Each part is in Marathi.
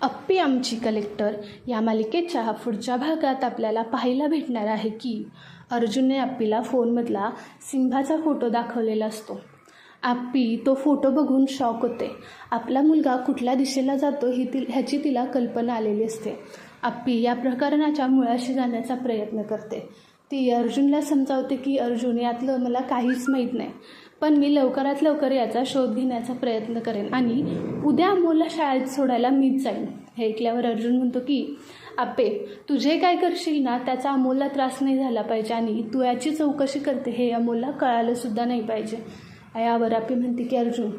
अप्पी आमची कलेक्टर या मालिकेच्या पुढच्या भागात आपल्याला पाहायला भेटणार आहे की अर्जुनने अप्पीला फोनमधला सिंहाचा फोटो दाखवलेला असतो. अप्पी तो फोटो बघून शॉक होते. आपला मुलगा कुठल्या दिशेला जातो ह्याची तिला कल्पना आलेली असते. अप्पी या प्रकरणाच्या मुळाशी जाण्याचा प्रयत्न करते. ती अर्जुनला समजावते की अर्जुन, यातलं मला काहीच माहीत नाही, पण मी लवकरात लवकर याचा शोध घेण्याचा प्रयत्न करेन आणि उद्या अमोलला शाळेत सोडायला मीच जाईन. हे ऐकल्यावर अर्जुन म्हणतो की अप्पे, तू जे काय करशील ना त्याचा अमोलला त्रास नाही झाला पाहिजे आणि तू याची चौकशी करते हे अमोलला कळालंसुद्धा नाही पाहिजे. यावर अप्पी म्हणते की अर्जुन,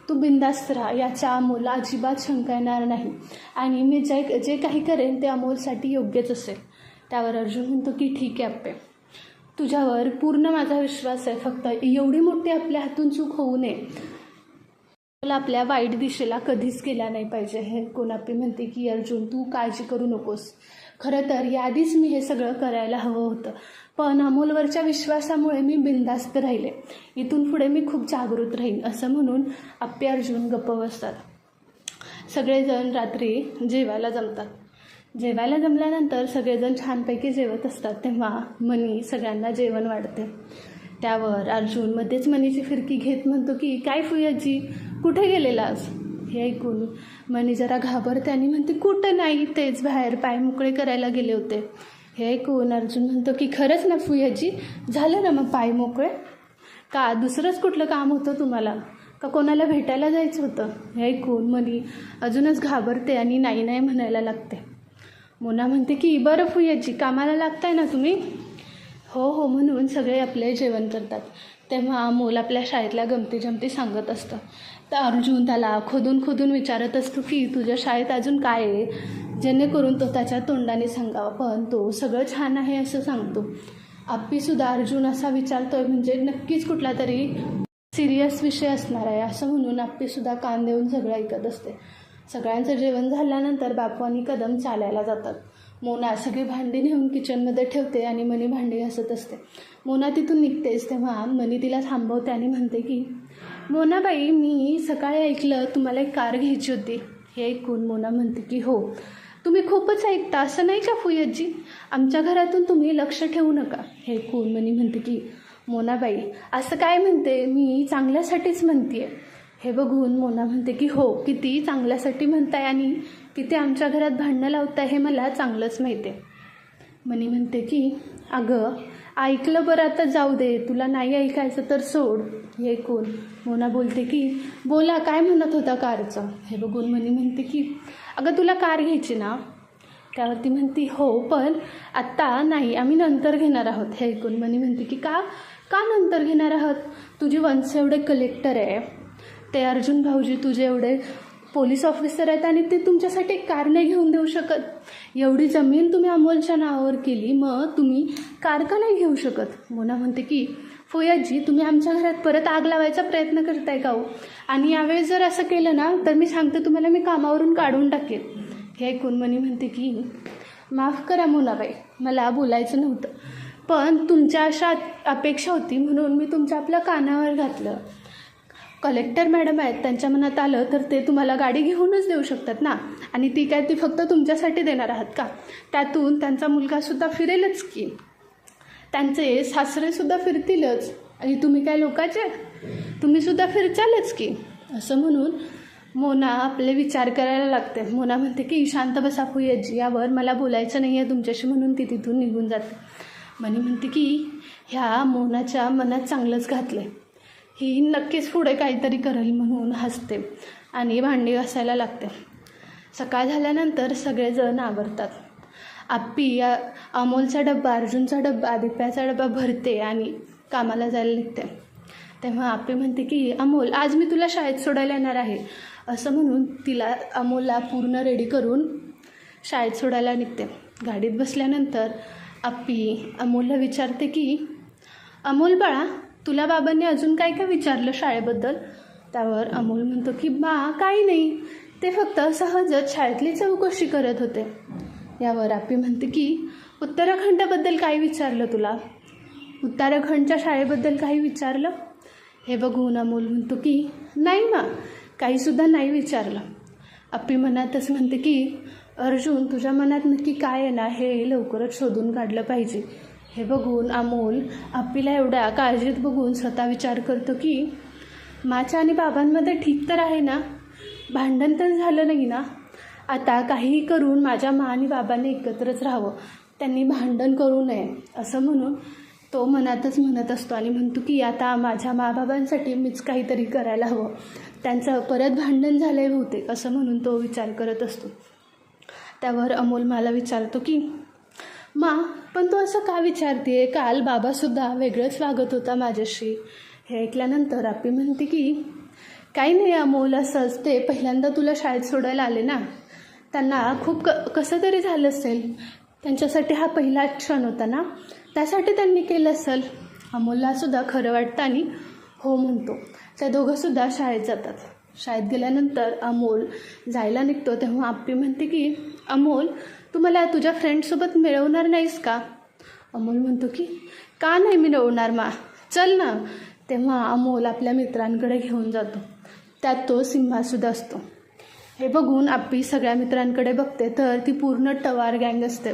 तू बिंदास्त राहा, याच्या अमोलला अजिबात शंका येणार नाही आणि मी जे काही करेन ते अमोलसाठी योग्यच असेल. त्यावर अर्जुन म्हणतो की ठीक आहे अप्पे, तुझ्यावर पूर्ण माझा विश्वास आहे, फक्त एवढी मोठी आपल्या हातून चूक होऊ नये. मला आपल्या वाईट दिशेला कधीच गेला नाही पाहिजे. हे अप्पी म्हणते की अर्जुन, तू काळजी करू नकोस. खरं तर याआधीच मी हे सगळं करायला हवं होतं, पण अमोलवरच्या विश्वासामुळे मी बिनधास्त राहिले. इथून पुढे मी खूप जागृत राहीन. असं म्हणून अप्पी अर्जुन गप्प बसतात. सगळेजण रात्री जेवायला जमतात. जेवायला जमल्यानंतर सगळेजण छानपैकी जेवत असतात तेव्हा मनी सगळ्यांना जेवण वाढते. त्यावर अर्जुन मध्येच मनीची फिरकी घेत म्हणतो की काय फुयाजी, कुठे गेलेलास? हे ऐकून मनी जरा घाबरते आणि म्हणते कुठं नाही, तेच बाहेर पाय मोकळे करायला गेले होते. हे ऐकून अर्जुन म्हणतो की खरंच ना फुयाजी, झालं ना मग पाय मोकळे? का दुसरंच कुठलं काम होतं तुम्हाला, का कोणाला भेटायला जायचं होतं? हे ऐकून मनी अजूनच घाबरते आणि नाही नाही म्हणायला लागते. मोना म्हणते की बरं फुयाजी, कामाला लागताय ना तुम्ही? हो हो म्हणून सगळे आपले जेवण करतात. तेव्हा अमोल आपल्या शाळेतल्या गमती जमती सांगत असतं. तर अर्जुन त्याला खोदून विचारत असतो की तुझ्या शाळेत अजून काय आहे, जेणेकरून तो त्याच्या तोंडाने सांगावा, पण तो सगळं छान आहे असं सांगतो. अप्पीसुद्धा अर्जुन असा विचारतोय म्हणजे नक्कीच कुठला तरी सिरियस विषय असणार आहे असं म्हणून अप्पीसुद्धा कान देऊन सगळं ऐकत असते. सगळ्यांचं जेवण झाल्यानंतर बापू आणि कदम चालायला जातात. मोना सगळी भांडी नेऊन किचनमध्ये ठेवते आणि मनी भांडी घासत असते. मोना तिथून निघतेच तेव्हा मनी तिला थांबवते आणि म्हणते की मोनाबाई, मी सकाळी ऐकलं तुम्हाला एक कार घ्यायची होती. हे ऐकून मोना म्हणते की हो, तुम्ही खूपच ऐकता असं नाही का फुयजी, आमच्या घरातून तुम्ही लक्ष ठेवू नका. हे ऐकून मनी म्हणते की मोनाबाई असं काय म्हणते, मी चांगल्यासाठीच म्हणते. हे बघून मोना म्हणते की हो, किती चांगल्यासाठी म्हणताय आणि किती आमच्या घरात भांडणं लावताय हे मला चांगलंच माहिती आहे. मनी म्हणते की अगं ऐकलं बरं, आता जाऊ दे, तुला नाही ऐकायचं तर सोड. हे ऐकून मोना बोलते की बोला, काय म्हणत होता कारचं? हे बघून मनी म्हणते की अगं तुला कार घ्यायची ना? त्यावरती म्हणते हो, पण आत्ता नाही, आम्ही नंतर घेणार आहोत. हे ऐकून मनी म्हणते की का नंतर घेणार आहोत? तुझी वंश एवढे कलेक्टर आहे, ते अर्जुन भाऊजी तुझे एवढे पोलीस ऑफिसर आहेत आणि ते तुमच्यासाठी कार नाही घेऊन देऊ शकत? एवढी जमीन तुम्ही अमोलच्या नावावर केली, मग तुम्ही कार का नाही घेऊ शकत? मोना म्हणते की फुयाजी, तुम्ही आमच्या घरात परत आग लावायचा प्रयत्न करताय का हो? आणि यावेळेस जर असं केलं ना तर मी सांगते तुम्हाला, मी कामावरून काढून टाकेन. हे ऐकून मनी म्हणते की माफ करा मोनाबाई, मला बोलायचं नव्हतं, पण तुमच्या अशा अपेक्षा होती म्हणून मी तुमच्या आपल्या कानावर घातलं. कलेक्टर मॅडम आहेत, त्यांच्या मनात आलं तर ते तुम्हाला गाडी घेऊनच देऊ शकतात ना, आणि ती काय ती फक्त तुमच्यासाठी देणार आहात का? त्यातून त्यांचा मुलगासुद्धा फिरेलच की, त्यांचे सासरेसुद्धा फिरतीलच, आणि तुम्ही काय लोकाचे, तुम्हीसुद्धा फिरचालच की. असं म्हणून मोना आपले विचार करायला लागते. मोना म्हणते की शांत बसा फुयाजी, यावर मला बोलायचं नाही आहे तुमच्याशी, म्हणून ती तिथून निघून जाते. मनी म्हणते की ह्या मोनाच्या मनात चांगलंच घातलं, ही नक्कीच पुढे काहीतरी करेल म्हणून हसते आणि भांडी घासायला लागते. सकाळ झाल्यानंतर सगळेजण आवरतात. अप्पी अमोलचा डब्बा, अर्जुनचा डब्बा, दिप्याचा डब्बा भरते आणि कामाला जायला निघते. तेव्हा अप्पी म्हणते की अमोल, आज मी तुला शाळेत सोडायला येणार आहे. असं म्हणून तिला अमोलला पूर्ण रेडी करून शाळेत सोडायला निघते. गाडीत बसल्यानंतर अप्पी अमोलला विचारते की अमोल बाळा, तुला बाबांनी अजून काय काय विचारलं शाळेबद्दल? त्यावर अमोल म्हणतो की काही नाही, ते फक्त सहजच शाळेतली चौकशी करत होते. यावर अप्पी म्हणते की उत्तराखंडाबद्दल काय विचारलं तुला? उत्तराखंडच्या शाळेबद्दल काही विचारलं? हे बघून अमोल म्हणतो की नाही काहीसुद्धा नाही विचारलं. आप्पी मनातच म्हणते की अर्जुन, तुझ्या मनात नक्की काय आहे ना हे लवकरच शोधून काढलं पाहिजे. हे बघून अमोल आप्पीला एवढ्या काळजीत बघून स्वतः विचार करतो की माझ्या आणि बाबांमध्ये ठीक तर आहे ना, भांडण तर झालं नाही ना. आता काहीही करून माझ्या मा आणि बाबांनी एकत्रच राहावं, त्यांनी भांडण करू नये असं म्हणून तो मनातच म्हणत असतो आणि म्हणतो की आता माझ्या माबाबांसाठी मीच काहीतरी करायला हवं, त्यांचं परत भांडण झालं आहे बहुतेक असं म्हणून तो विचार करत असतो. त्यावर अमोल मला विचारतो की मा, पण तू असं का विचारते, काल बाबासुद्धा वेगळंच वागत होता माझ्याशी. हे ऐकल्यानंतर आप्पी म्हणते की काही नाही अमोल, असंच ते पहिल्यांदा तुला शाळेत सोडायला आले ना, त्यांना खूप कसं तरी झालं असेल, त्यांच्यासाठी हा पहिला क्षण होता ना, त्यासाठी त्यांनी केलं असेल. अमोललासुद्धा खरं वाटतं आणि हो म्हणतो. त्या दोघंसुद्धा शाळेत जातात. शाळेत गेल्यानंतर अमोल जायला निघतो तेव्हा आप्पी म्हणते की अमोल, तू मला तुझ्या फ्रेंडसोबत मिळवणार नाहीस का? अमोल म्हणतो की का नाही मिळवणार मा, चल ना. तेव्हा अमोल आपल्या मित्रांकडे घेऊन जातो. त्यात तो सिम्हासुद्धा असतो. हे बघून आप्पी सगळ्या मित्रांकडे बघते तर ती पूर्ण टवार गँग असते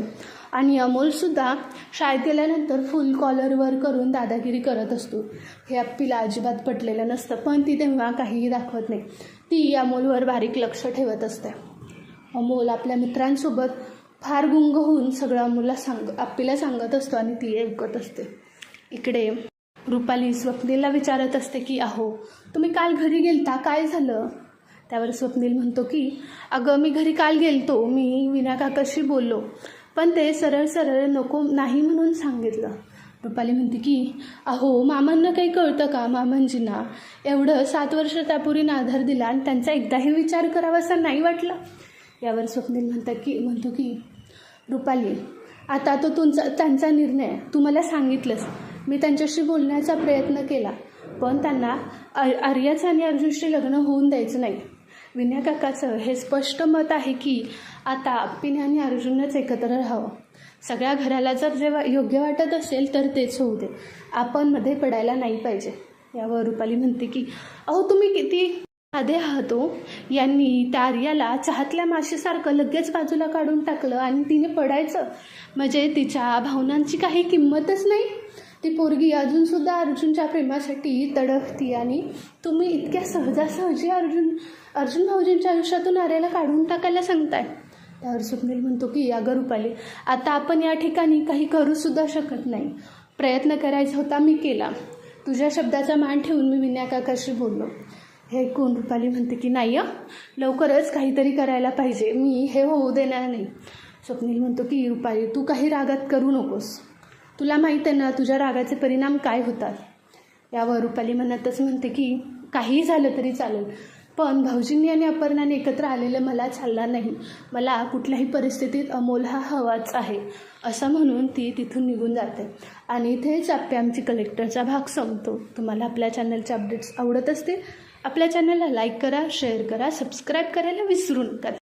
आणि अमोलसुद्धा शाळेत गेल्यानंतर फुल कॉलरवर करून दादागिरी करत असतो. हे आप्पीला अजिबात पटलेलं नसतं, पण ती तेव्हा काहीही दाखवत नाही. ती अमोलवर बारीक लक्ष ठेवत असते. अमोल आपल्या मित्रांसोबत फार गुंग होऊन सगळं आप्पीला सांगत असतो आणि ती ऐकत असते. इकडे रुपाली स्वप्नीलला विचारत असते की अहो, तुम्ही काल घरी गेलता, काय झालं? त्यावर स्वप्नील म्हणतो की अगं, मी घरी काल गेलतो, मी विना काकाशी बोललो, पण ते सरळ सरळ नको नाही म्हणून सांगितलं. रुपाली म्हणते की अहो, मामांना काही कळतं का? मामांजींना एवढं 7 वर्ष त्यापूर्वी आधार दिला आणि त्यांचा एकदाही विचार करावासा नाही वाटला. यावर स्वप्नील म्हणतो की रुपाली, आता तो त्यांचा निर्णय, तू मला सांगितलंस, मी त्यांच्याशी बोलण्याचा प्रयत्न केला, पण त्यांना आर्याचं आणि अर्जुनशी लग्न होऊन द्यायचं नाही. विनय काकाचं हे स्पष्ट मत आहे की आता आप्पीने आणि अर्जुनच एकत्र राहावं. सगळ्या घराला जर जेव्हा योग्य वाटत असेल तर तेच होऊ दे, आपण मध्ये पडायला नाही पाहिजे. यावर रुपाली म्हणते की अहो, तुम्ही किती साधे आहात हो. यांनी त्या आर्याला चहातल्या माशीसारखं लगेच बाजूला काढून टाकलं आणि तिने पडायचं, म्हणजे तिच्या भावनांची काही किंमतच नाही. ती पोरगी अजूनसुद्धा अर्जुनच्या प्रेमासाठी तडफती आणि तुम्ही इतक्या सहजासहजी अर्जुन भाऊजींच्या आयुष्यातून आर्याला काढून टाकायला सांगताय. त्यावर स्वप्नील म्हणतो की अगं रुपाली, आता आपण या ठिकाणी काही करूसुद्धा शकत नाही. प्रयत्न करायचा होता, मी केला. तुझ्या शब्दाचा मान ठेवून मी विनय काकाशी बोललो. हे ऐकून रुपाली म्हणते की नाही, लवकरच काहीतरी करायला पाहिजे, मी हे होऊ देणार नाही. स्वप्नील म्हणतो की रुपाली, तू काही रागात करू नकोस, तुला माहीत आहे ना तुझ्या रागाचे परिणाम काय होतात. यावर रुपाली मनातच म्हणते की काहीही झालं तरी चालेल, पण भाऊजींनी आणि अपर्णाने एकत्र आलेलं मला चालणार नाही. मला कुठल्याही परिस्थितीत अमोल हा हवाच आहे, असं म्हणून ती तिथून निघून जाते. आणि इथेच आमची कलेक्टरचा भाग संपतो. तुम्हाला आपल्या चॅनलचे अपडेट्स आवडत असतील, आपल्या चॅनलला लाईक करा, शेअर करा, सबस्क्राईब करायला विसरू नका.